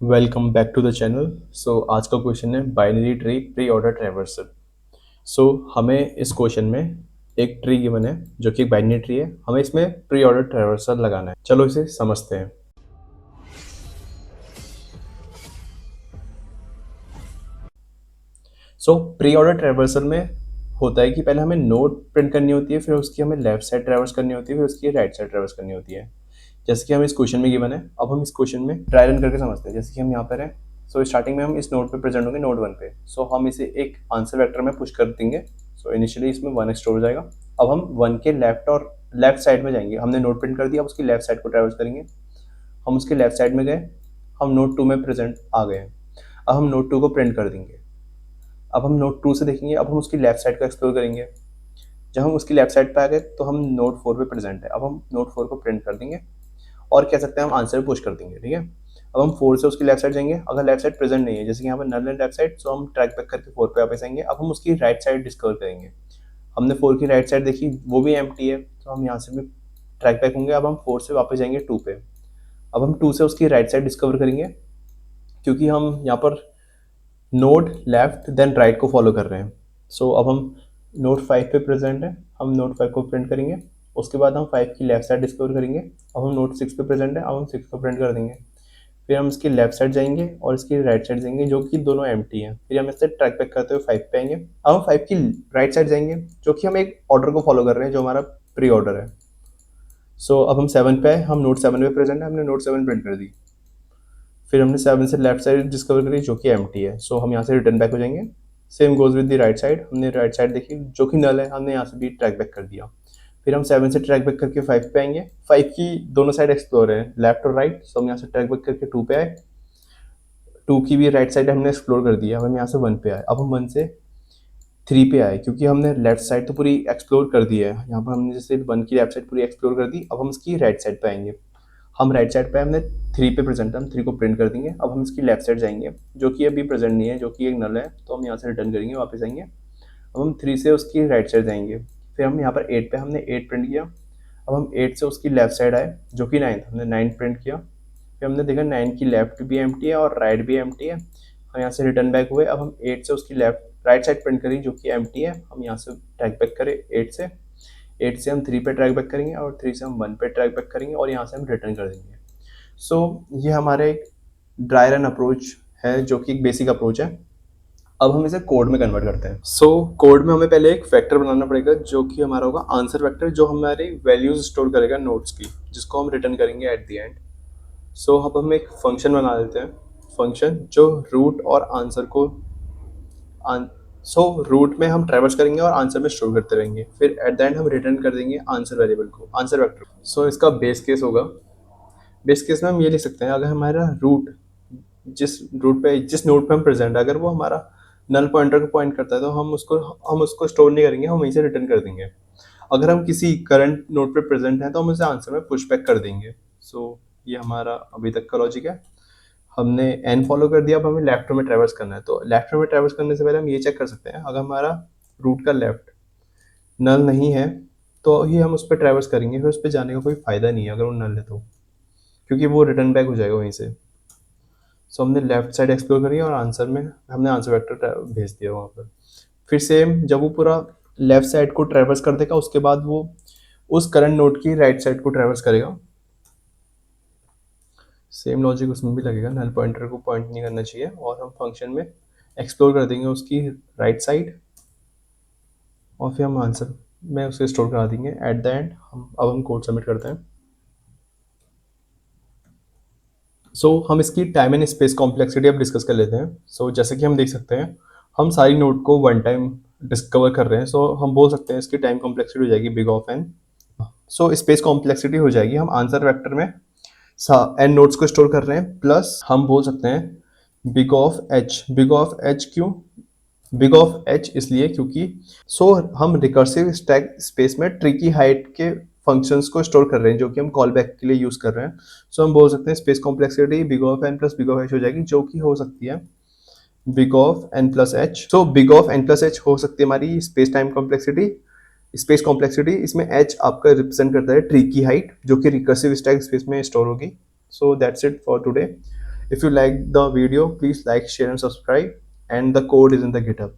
Welcome back to the channel. आज का question है binary tree pre order traversal. So हमें इस क्वेश्चन में एक ट्री गिवन है जो कि एक बाइनरी ट्री है। हमें इसमें प्री ऑर्डर ट्रैवर्सल लगाना है। चलो इसे समझते हैं। प्री ऑर्डर ट्रैवर्सल में होता है कि पहले हमें नोड प्रिंट करनी होती है, फिर उसकी हमें लेफ्ट साइड ट्रैवर्स करनी होती है, फिर उसकी राइट साइड ट्रैवर्स करनी होती है। जैसे कि हमें इस क्वेश्चन में गिवन है, अब हम इस क्वेश्चन में ट्राई रन करके समझते हैं। जैसे कि हम यहाँ पर हैं, स्टार्टिंग में हम इस नोड पे प्रेजेंट होंगे, नोड 1 पे। हम इसे एक आंसर वेक्टर में पुश कर देंगे। इनिशियली इसमें 1 स्टोर हो जाएगा। अब हम 1 के लेफ्ट साइड में जाएंगे। हमने नोड प्रिंट कर दिया, अब उसकी लेफ्ट साइड को ट्रैवर्स करेंगे। हम उसके लेफ्ट साइड में गए, हम नोड 2 में प्रेजेंट आ गए। अब हम नोड 2 को प्रिंट कर देंगे। अब हम नोड 2 से देखेंगे, अब हम उसकी लेफ्ट साइड को एक्सप्लोर करेंगे। जब हम उसकी लेफ्ट साइड पे आ गए तो हम नोड 4 पे प्रेजेंट है। अब हम नोड 4 को प्रिंट कर देंगे और कह सकते हैं हम आंसर पुश कर देंगे। ठीक है, अब हम 4 से उसकी लेफ्ट साइड जाएंगे। अगर लेफ्ट साइड प्रेजेंट नहीं है, जैसे कि यहाँ पर नल है लेफ्ट साइड, हम ट्रैक बैक करके 4 पे वापस आएंगे। अब हम उसकी राइट साइड डिस्कवर करेंगे। हमने 4 की राइट साइड देखी, वो भी एम्प्टी है, तो हम यहाँ से भी ट्रैक बैक होंगे। अब हम 4 से वापस जाएंगे 2 पे। अब हम 2 से उसकी राइट साइड डिस्कवर करेंगे, क्योंकि हम यहाँ पर नोड लेफ्ट देन राइट को फॉलो कर रहे हैं। अब हम नोड 5 पे प्रेजेंट है, हम नोड 5 को प्रिंट करेंगे। उसके बाद हम 5 की लेफ्ट साइड डिस्कवर करेंगे। अब हम नोड 6 पे प्रेजेंट है, अब हम 6 को प्रिंट कर देंगे। फिर हम इसकी लेफ्ट साइड जाएंगे और इसकी राइट साइड जाएंगे, जो कि दोनों एम्प्टी हैं। फिर हम इससे ट्रैक बैक करते हुए 5 पे आएंगे। अब हम 5 की राइट साइड जाएंगे, जो कि हम एक ऑर्डर को फॉलो कर रहे हैं, जो हमारा प्री ऑर्डर है। अब हम 7 पे आए, हम नोड 7 पे प्रेजेंट है, हमने नोड 7 प्रिंट कर दी। फिर हमने 7 से लेफ्ट साइड डिस्कवर करी, जो कि एम्प्टी है। हम यहाँ से रिटर्न बैक हो जाएंगे। Same goes with the right side. हमने राइट साइड देखी, जो कि नल है, हमने यहाँ से भी ट्रैक बैक कर दिया। फिर हम 7 से ट्रैक बैक करके 5 पे आएंगे। 5 की दोनों साइड एक्सप्लोर है, लेफ्ट और राइट। हम यहाँ से ट्रैक बैक करके 2 पे आए। 2 की भी राइट साइड हमने एक्सप्लोर कर दिया। अब हम यहाँ से 1 पे आए। अब हम 1 से 3 पे आए, क्योंकि हमने लेफ्ट साइड तो पूरी एक्सप्लोर कर दी है। यहाँ पर हमने जैसे 1 की लेफ्ट साइड पूरी एक्सप्लोर कर दी। अब हम इसकी राइट साइड पे आएंगे। हम राइट साइड पे हमने 3 पे प्रेजेंट है, हम 3 को प्रिंट कर देंगे। अब हम इसकी लेफ्ट साइड जाएंगे, जो कि अभी प्रेजेंट नहीं है, जो कि एक नल है, तो हम यहाँ से रिटर्न करेंगे, वापस आएंगे। अब हम 3 से उसकी राइट साइड जाएंगे। फिर हम यहाँ पर 8 पे हमने 8 प्रिंट किया। अब हम 8 से उसकी लेफ्ट साइड आए, जो कि 9, हमने 9 प्रिंट किया। फिर हमने देखा 9 की लेफ्ट भी एम्प्टी है और राइट भी एम्प्टी है। हम यहाँ से रिटर्न बैक हुए। अब हम 8 से उसकी लेफ्ट राइट साइड प्रिंट करी, जो कि एम्प्टी है। हम यहाँ से ट्रैक बैक करें 8 से हम 3 पे ट्रैक बैक करेंगे और 3 से हम 1 पे ट्रैक बैक करेंगे और यहाँ से हम रिटर्न कर देंगे। ये हमारा एक ड्राई रन अप्रोच है, जो कि एक बेसिक अप्रोच है। अब हम इसे कोड में कन्वर्ट करते हैं। कोड में हमें पहले एक वेक्टर बनाना पड़ेगा, जो कि हमारा होगा आंसर वेक्टर, जो हमारी वैल्यूज स्टोर करेगा नोट्स की, जिसको हम रिटर्न करेंगे एट द एंड। अब हम एक फंक्शन बना देते हैं, फंक्शन जो रूट और आंसर को रूट में हम ट्रैवर्स करेंगे और आंसर में स्टोर करते रहेंगे। फिर एट द एंड हम रिटर्न कर देंगे आंसर वेरिएबल को, आंसर वेक्टर। इसका बेस केस होगा, बेस केस में हम ये लिख सकते हैं, अगर हमारा रूट जिस नोड पे हम प्रेजेंट है, अगर वो हमारा नल पॉइंटर को पॉइंट करता है, तो हम उसको स्टोर नहीं करेंगे, हम वहीं से रिटर्न कर देंगे। अगर हम किसी करंट नोड पे प्रेजेंट है, तो हम उसे आंसर में पुश बैक कर देंगे। ये हमारा अभी तक का लॉजिक है। हमने एन फॉलो कर दिया। अब हमें लेफ्ट में ट्रैवर्स करना है, तो लेफ्ट में ट्रैवर्स करने से पहले हम ये चेक कर सकते हैं, अगर हमारा रूट का लेफ्ट नल नहीं है, तो ही हम उस पर ट्रैवर्स करेंगे। फिर उस पर जाने का कोई फायदा नहीं है अगर वो नल है तो, क्योंकि वो रिटर्न बैक हो जाएगा वहीं से। हमने लेफ्ट साइड एक्सप्लोर करी और आंसर में हमने आंसर वेक्टर भेज दिया वहाँ पर। फिर सेम जब वो पूरा लेफ्ट साइड को ट्रैवर्स कर देगा, उसके बाद वो उस करंट नोड की राइट साइड को ट्रैवर्स करेगा। सेम लॉजिक उसमें भी लगेगा, नल पॉइंटर को पॉइंट नहीं करना चाहिए, और हम फंक्शन में एक्सप्लोर कर देंगे उसकी राइट साइड, और फिर हम आंसर में उसे स्टोर करा देंगे एट द एंड। हम कोड सबमिट करते हैं। हम इसकी टाइम एंड स्पेस कॉम्प्लेक्सिटी अब डिस्कस कर लेते हैं। जैसे कि हम देख सकते हैं, हम सारी नोड को वन टाइम डिस्कवर कर रहे हैं। हम बोल सकते हैं इसकी टाइम कॉम्प्लेक्सिटी हो जाएगी big of N. Space complexity हो जाएगी, हम आंसर वेक्टर में एन नोड्स को स्टोर कर रहे हैं, प्लस हम बोल सकते हैं big of H. Big of H क्यों? बिग ऑफ एच इसलिए क्योंकि हम रिकर्सिव स्टैक स्पेस में ट्री की हाइट के फंक्शंस को स्टोर कर रहे हैं, जो कि हम कॉल बैक के लिए यूज कर रहे हैं। हम बोल सकते हैं space complexity big of N plus big of H हो जाएगी, जो कि हो सकती है big of N plus H. Big of N plus H हो सकती है हमारी space time complexity, space complexity. इसमें एच आपका रिप्रेजेंट करता है ट्री की हाइट, जो कि रिकर्सिव स्टैक स्पेस में स्टोर होगी। That's it for today. If you like the video, please like, share and subscribe, and the code is in the GitHub.